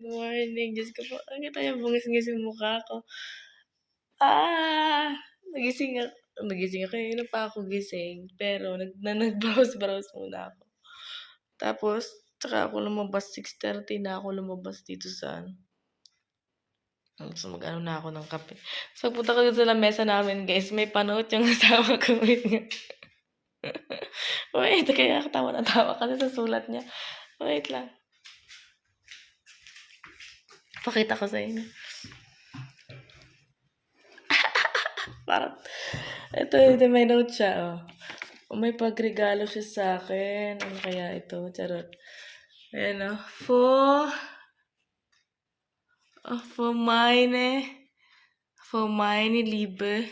Morning, Diyos ko po, nakita niyo bungis-ngis yung mukha ko. Ah, nagising ako, kanina pa ako gising, pero nag-browse-browse muna ako. Tapos tsaka ako lumabas, 6:30 na ako lumabas dito sa tapos mag-ano na ako ng kape. So pagpunta ko dun sa lamesa namin guys, may pa-note yung asawa ko, wait nga. Wait, kaya ako tawa na tawa kasi sa sulat niya. Wait lang. Pakita ko sa inyo. Parang ito may note siya, oh. May pagregalo siya sa'kin. Ano kaya ito? Charot. Ayan, oh. For meine Liebe,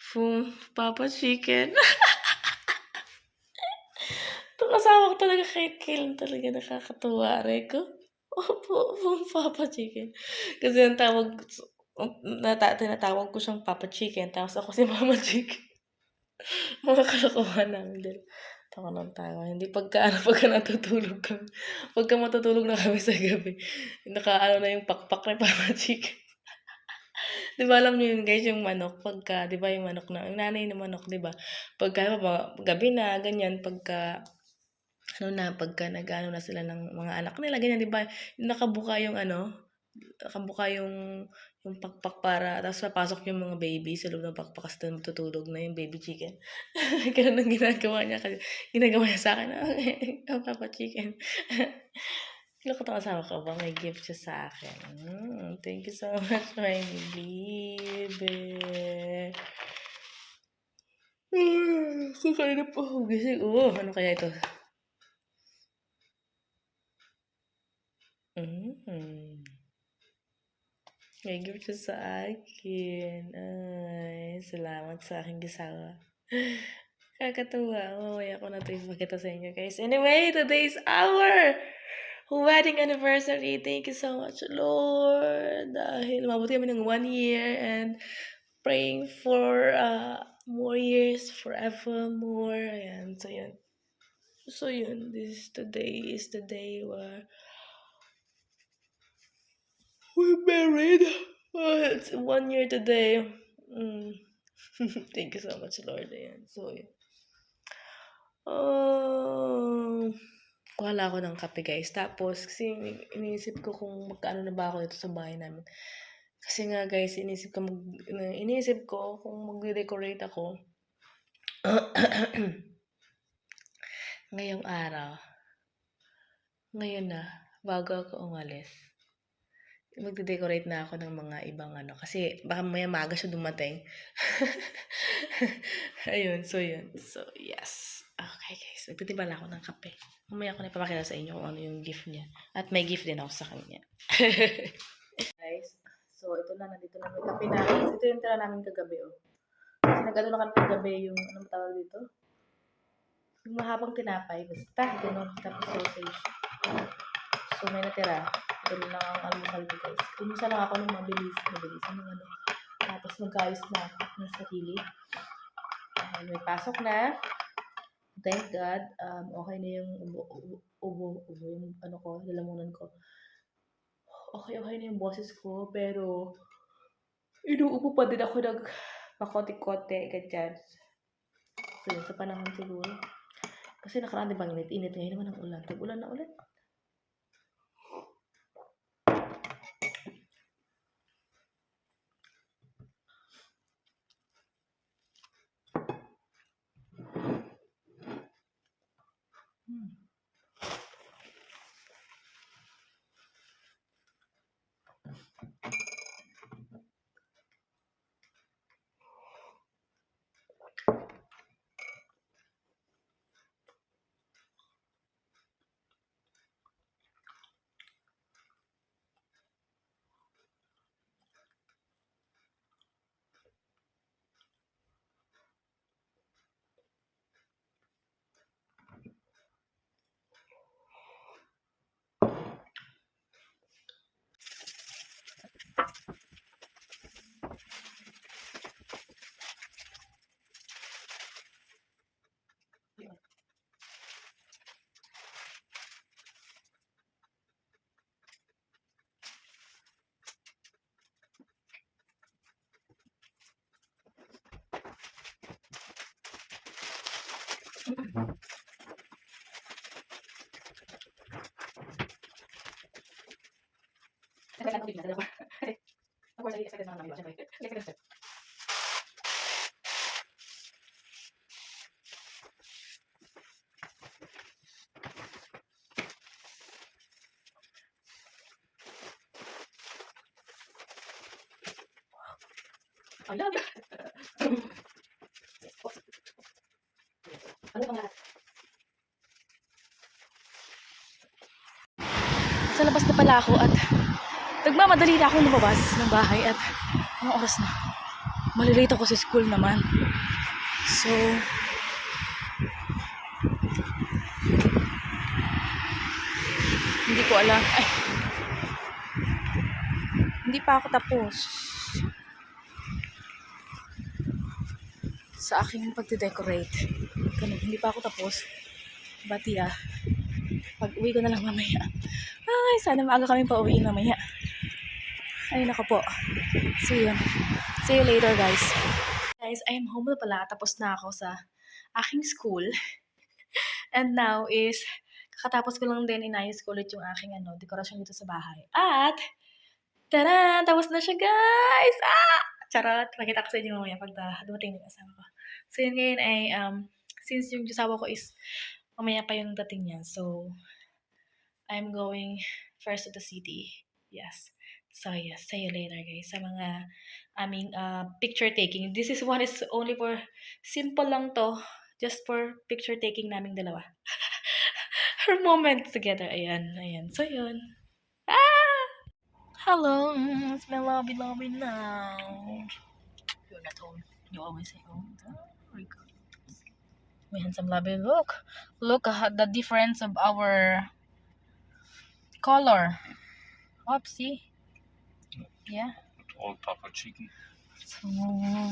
from Papa Chicken. Itong asawa ko talaga kailan talaga nakakatuwa, aray ko. Opo, from Papa Chicken. Kasi ang tinatawag ko siyang Papa Chicken, tapos ako si Mama Chicken. Mga kalokohan namin din. Tawa ng tawa. Hindi pagka natutulog kami. Pagka matutulog na kami sa gabi, nakaano na yung pakpak ni Papa Chicken. 'Di ba alam niyo yun guys, yung manok pagka 'di ba yung manok na yung nanay ng manok 'di ba, pagka gabi na ganyan, pagka nag-aano na sila ng mga anak nila ganyan 'di ba, nakabuka yung pakpak para tapos papasok yung mga baby sa loob ng pakpak ta's matutulog na yung baby chicken. Gano'n ang ginagawa niya kasi ginagawa niya sa'kin, ang Papa Chicken. Loko 'tong asawa ko ba may gift siya sa'kin. Thank you so much my baby. Kanina pa ako gising. Ano kaya ito? May gift siya sa akin. Ay, salamat sa aking asawa. Kakatuwa. Mamaya ko na ito ipakita sa inyo guys. Anyway, today is our wedding anniversary. Thank you so much, Lord. Dahil mabuti kami ng 1 year and praying for more years, forevermore. Ayan, so yun. So yun, today is the day where we're married. It's 1 year today. Thank you so much, Lord. Ayan, so yun. Kuha ako ng kape guys. Tapos, kasi iniisip ko kung magkano na ba ako dito sa bahay namin. Kasi nga guys, iniisip ko kung magde-decorate ako. Ngayong araw. Ngayon na, bago ako umalis. Magde-decorate na ako ng mga ibang kasi baka maaga siya dumating. Ayun, so yun. So, yes. Okay guys, nagtitimpla ako ng kape. Mamaya ko na ipapakita sa inyo kung ano yung gift niya. At may gift din ako sa kanya. Guys, so ito na, nandito na may kape namin. Ito yung tira namin kagabi, oh. Kasi nag-ano na kami kagabi yung, anong tawag dito? Yung mahabang tinapay, basta, gano'n, tapos sausage. So, may natira. Ito lang ang almusal ko, guys. Almusal lang ako ng mabilis. Tapos mag-ayos na ako ng sarili. And may pasok na. Thank God, okay na yung ubo yung lalamunan ko. Okay na yung boses ko, pero inuubo pa din ako ng pakote-kote, ganyan. So yun, sa panahon siguro. Kasi nakaraan diba init-init, ngayon naman ang ulan. Tag-ulan na ulit. I love you. Ano pang lahat? Sa labas na pala ako at nagmamadali na akong lumabas ng bahay at anong oras na? Malilate ako sa school naman. So, hindi ko alam. Ay, hindi pa ako tapos sa aking pagde-decorate. Ganun, hindi pa ako tapos. But yeah, pag uwi ko na lang mamaya. Ay, sana maaga kami pa uwi mamaya. Ay, nako po. So, yun. See you later, guys. Guys, I am home na pala. Tapos na ako sa aking school. And now is, kakatapos ko lang din inayos ko ulit yung aking dekorasyon dito sa bahay. At, tada! Tapos na siya, guys! Ah! Charot! Pakita ko sa inyo mamaya pag dumating yung asawa ko. So, yun ngayon ay, since yung asawa ko is, mamaya pa yung dating niya. So, I'm going first to the city. Yes. So, yes. See you later, guys. Sa mga aming picture taking. This is one is only for, simple lang to. Just for picture taking naming dalawa. Her moments together. Ayan, ayan. So, yun. Ah! Hello. It's my lobby now. You're not home. You always say home. Oh my God. My handsome lobby. Look. Look at the difference of our color. Oopsie. Yeah. All papa chicken. So,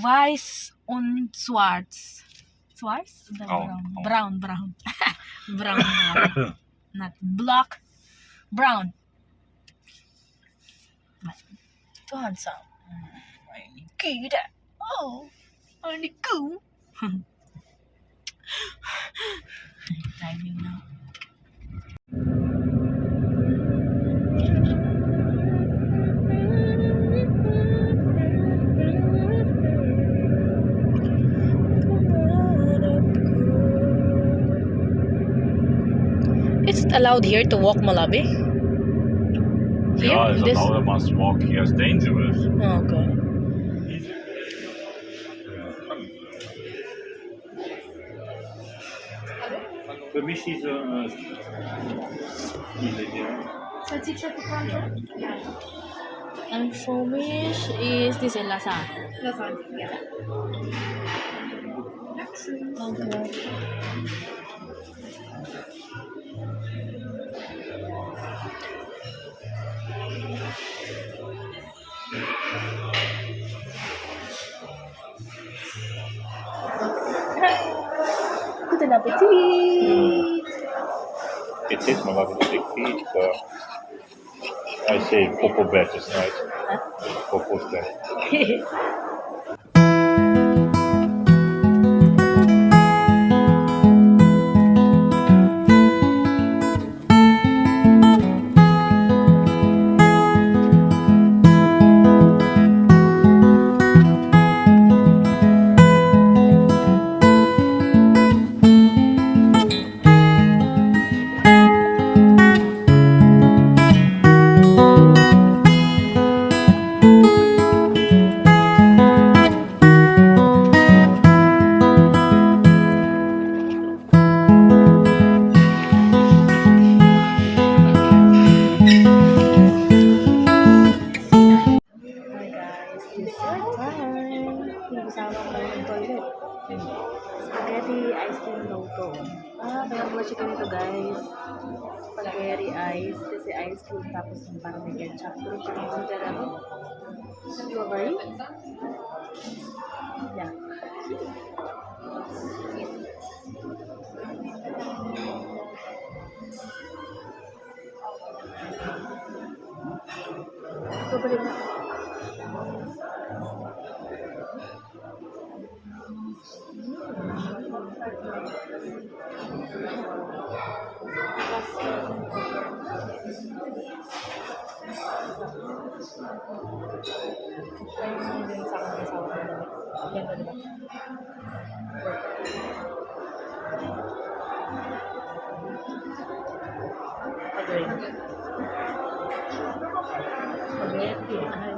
weiß und schwarz. Schwarz? Braun. Brown. Brown. Not black. Brown. Ito handsome. Ay, kita. Oh, ay, ko. Driving now. Is it allowed here to walk Malabi? Here? Yeah, In it's this? another must walk here. It's dangerous. Oh, okay. Für mich diese hier. And for me is this in Lasa. Okay. Good appetit! It is maar wat ik eat, but I say popo bed is nice. Popo's bed. Spaghetti ice cream loto. Kaya pala siya ganito, guys. Spaghetti ice. Kasi ice cream tapos yung parang may ketchup. Pero parang yung dyan strawberry. Yeah. Strawberry na. Ayun din sa akin ng asawa ko damit. Ganda diba? Agree. Spaghetti. Ay.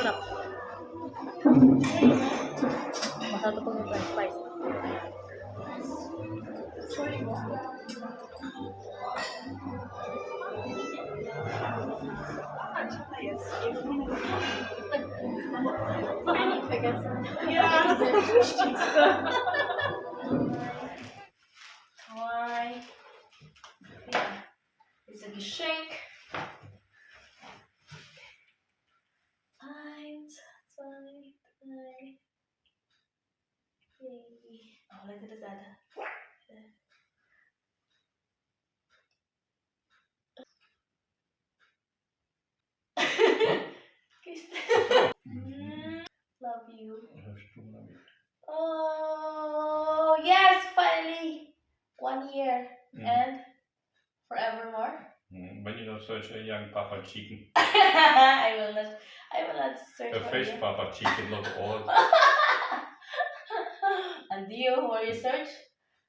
Sarap. Masarap ito pag may french fries. Why? Yeah. It's a geschenk. Eins, zwei, drei. Yay. Oh, lekker dat dat. Kiss. Love you. Oh, yes, finally. 1 year and forevermore. When you don't search a young Papa Chicken, I will not search a for fresh you. Papa Chicken, not old. And you, who are you search?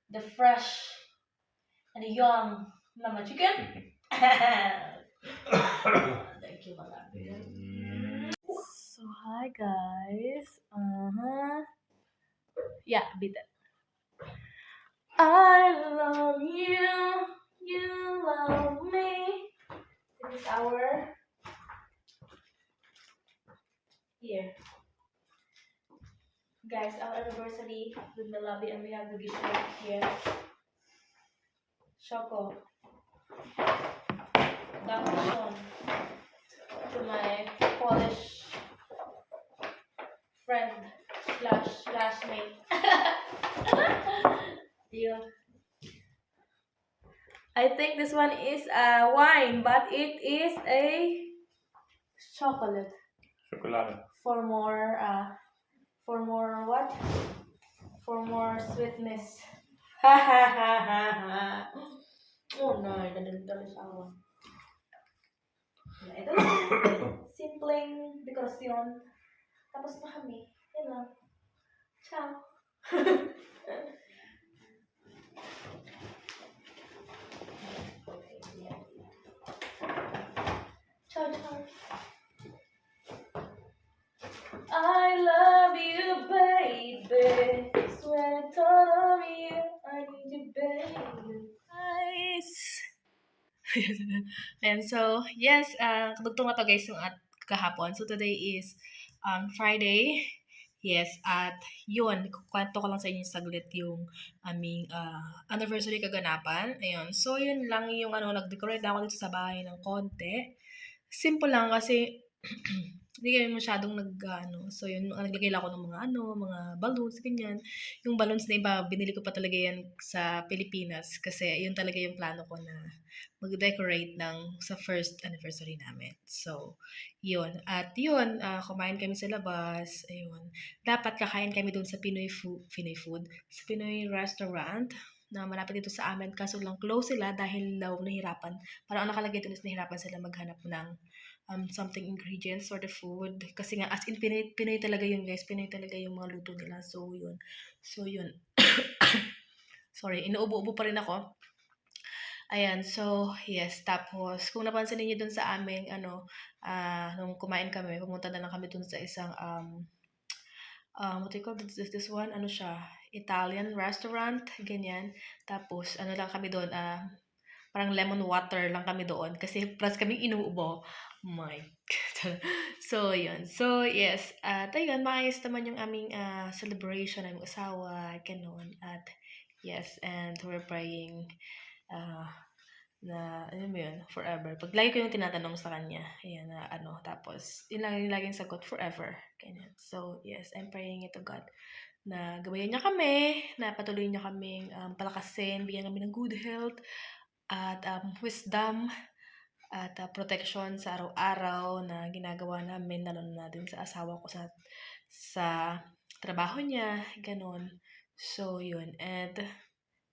The fresh and the young Mama Chicken. Thank you, Mama. So, hi guys. Yeah, beat it. I love you, you love me. This is our year. Guys, our anniversary with the lobby, and we have the gift right here. Choco. Down to my Polish friend slash classmate. Deal. I think this one is wine, but it is a chocolate. Chocolade. For more what? For more sweetness. Ha ha ha ha ha. Oh no, ganito siya ako. Ito lang. Simpleng dekorasyon. Tapos na kami. Yan lang. Ciao. Ciao, ciao. I love you, baby. Swear it all on you. I need you, baby. Guys! And so, yes, kadugtong na to guys yung at kahapon. So, today is Friday. Yes, at yun, kwento ko lang sa inyo saglit yung aming anniversary kaganapan. Ayun, so yun lang yung nag-decorate ako dito sa bahay ng konti. Simple lang kasi hindi kami masyadong so yun, naglagay lang ako ng mga balloons, ganyan. Yung balloons na iba, binili ko pa talaga yan sa Pilipinas kasi yun talaga yung plano ko na mag-decorate sa first anniversary namin. So, yun. At yun, kumain kami sa labas. Ayun. Dapat kakain kami doon sa Pinoy food, sa Pinoy restaurant na malapit dito sa amin. Kaso lang close sila dahil daw nahirapan. Parang ang nakalagay doon is nahirapan sila maghanap ng something ingredients for the food. Kasi nga, as in, Pinoy talaga yun, guys. Pinoy talaga yung mga luto nila. So, yun. Sorry, inuubo-ubo pa rin ako. Ayan, so, yes. Tapos, kung napansin niyo dun sa aming, nung kumain kami, pumunta na lang kami dun sa isang, what do you call this one? Ano siya? Italian restaurant, ganyan. Tapos, lang kami doon, parang lemon water lang kami doon kasi plus kami inuubo. My God. So, yun. So, yes. At ayun, maayos naman yung aming celebration ng asawa, ganun. At, yes, and we're praying na, ano mo yun, forever. Pag lagi ko yung tinatanong sa kanya, ayan, tapos, yun lang yung laging sagot, forever. Ganyan. So, yes, I'm praying it to God na gabayan niya kami, na patuloy niya kaming palakasin, bigyan kami ng good health, at wisdom, at protection sa araw-araw na ginagawa namin, lalo na din sa asawa ko sa trabaho niya, ganun. So, yun. And,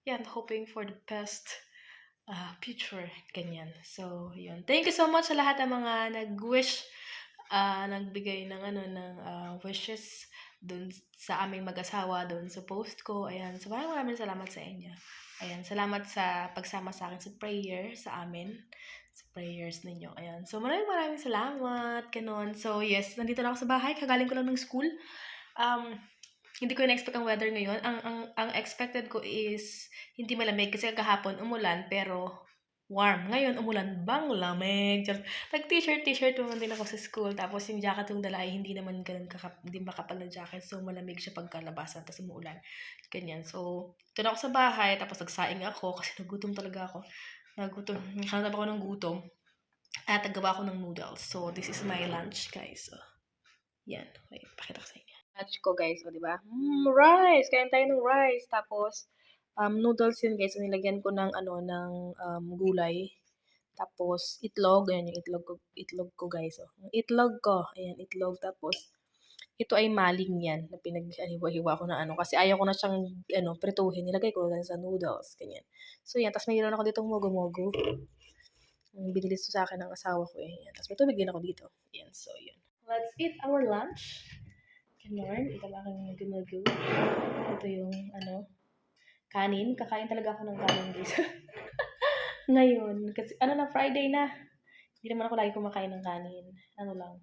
yan, hoping for the best future, ganyan. So, yun. Thank you so much sa lahat ng mga nag-wish, nagbigay ng wishes dun sa aming mag-asawa, dun sa post ko. Ayan, so maraming salamat sa inyo. Ayan, salamat sa pagsama sa akin sa prayer sa amin, sa prayers ninyo. Ayan, so maraming salamat, ganun. So, yes, nandito na ako sa bahay, kagaling ko lang ng school. Hindi ko na-expect ang weather ngayon. Ang expected ko is hindi malamig kasi kahapon umulan pero warm. Ngayon umulan, bang lamig. Just, nag-t-shirt naman din ako sa school. Tapos yung jacket yung dala ay hindi naman ganun hindi makapal na jacket. So malamig siya pagkalabasan tapos umuulan. Ganyan. So, ito na ako sa bahay tapos nagsaing ako kasi nagutom talaga ako. Nakahanap ako ng gutom. At naggawa ako ng noodles. So, this is my lunch, guys. So, yan. Wait, pakita ko sa inyo. Lunch ko, guys. O, diba? Rice! Kain tayo ng rice. Tapos, noodles yun, guys. So, nilagyan ko ng, gulay. Tapos, itlog. Ayan yung itlog ko, guys. O, yung itlog ko. Ayan, itlog. Tapos, ito ay maling yan. Na pinag-hiwa ko na Kasi ayaw ko na siyang, prituhin. Nilagay ko lang sa noodles. Ganyan. So, yan. Tapos, mayroon ako ditong mogo-mogo. Binili sa akin ng asawa ko eh. Yan. Tapos, may tubig din ako dito. Yan. So, yun. Let's eat our lunch. Ganun. Ito lang aking gumago. Ito yung, kanin. Kakain talaga ako ng kanin guys. Ngayon. Kasi, Friday na. Hindi naman ako lagi kumakain ng kanin. Lang.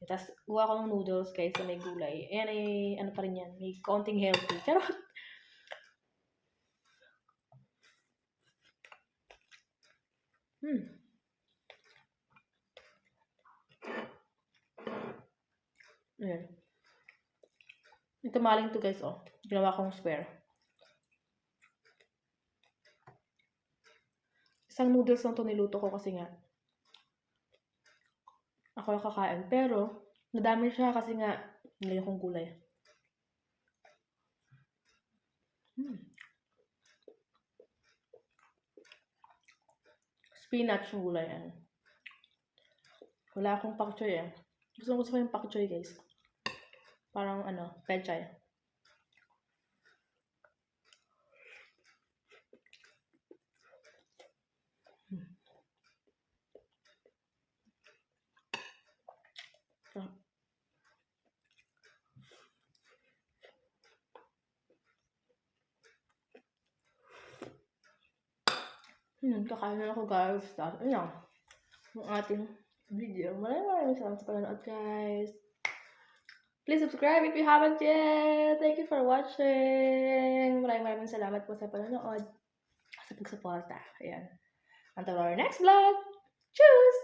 Tapos, gawa ko ng noodles guys na may gulay. Ayan ay, pa rin yan. May konting healthy. Pero, ayan. Ito maling to guys, oh. Ginawa kong square. Isang noodles lang to niluto ko kasi nga ako lang kakain. Pero, nadami siya kasi nga nilagay kong gulay. Spinach yung gulay. Wala akong pak choy eh. Gusto ko yung pak choy guys. Parang pechay. Kakain na ako guys. Tapos, yung ating video. Maraming salamat sa panonood guys. Please subscribe if you haven't yet. Thank you for watching. Maraming salamat po sa panonood. Sa pagsuporta. Ayan. Until our next vlog. Cheers!